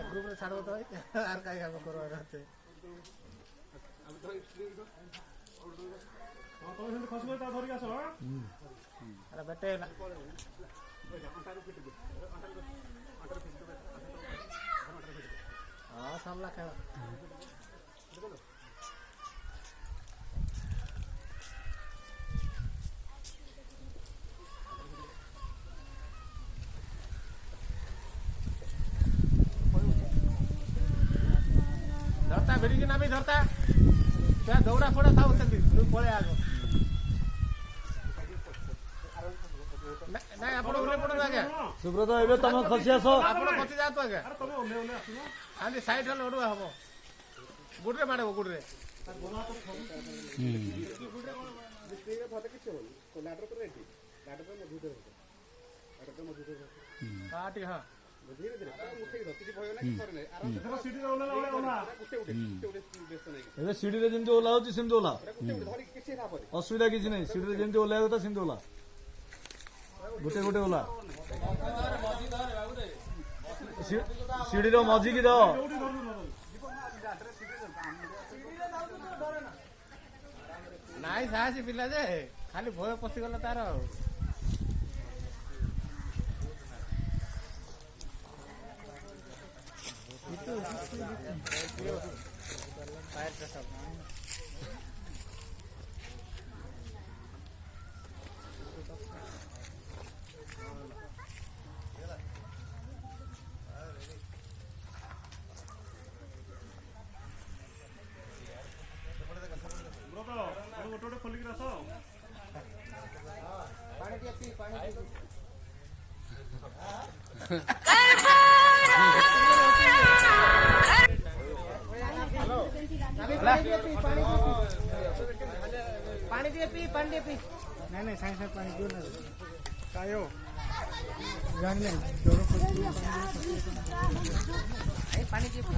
group में छाड़ो तो यार काय काम करो रहते तुम से खस में ता धरि आसो अरे बेटे हां सामला खाओ धरता भिड़ी की ना भी धरता क्या दौड़ा फोड़ा था उतनी तू पळे आगो नहीं आपण उले पडो आगे सुब्रत एबे तम खसी आसो आपण खसी जातो आगे अरे तुम ओले ओले आसो आंदी साइड हल ओडवा हबो गुडरे माडबो गुडरे काटी हां धीरे धीरे उठे धरती भय ना करे नै आराम से सीढ़ी रे ओले ओला उठे उठे बेस नै एबे सीढ़ी रे जेंति ओला होची सेंति ओला धरि किछि ना परे असुविधा किछि नै सीढ़ी रे जेंति ओला होता सेंति ओला गोटे गोटे ओला सीढ़ी रो मझी की दो नाइ साहसी पिला जे खाली भय पसी गला तार गोटे खोलिक आस पानी पी पानी पानी दिए पी नहीं साइंस में पानी क्यों ना कायो जान ले पानी दिए पी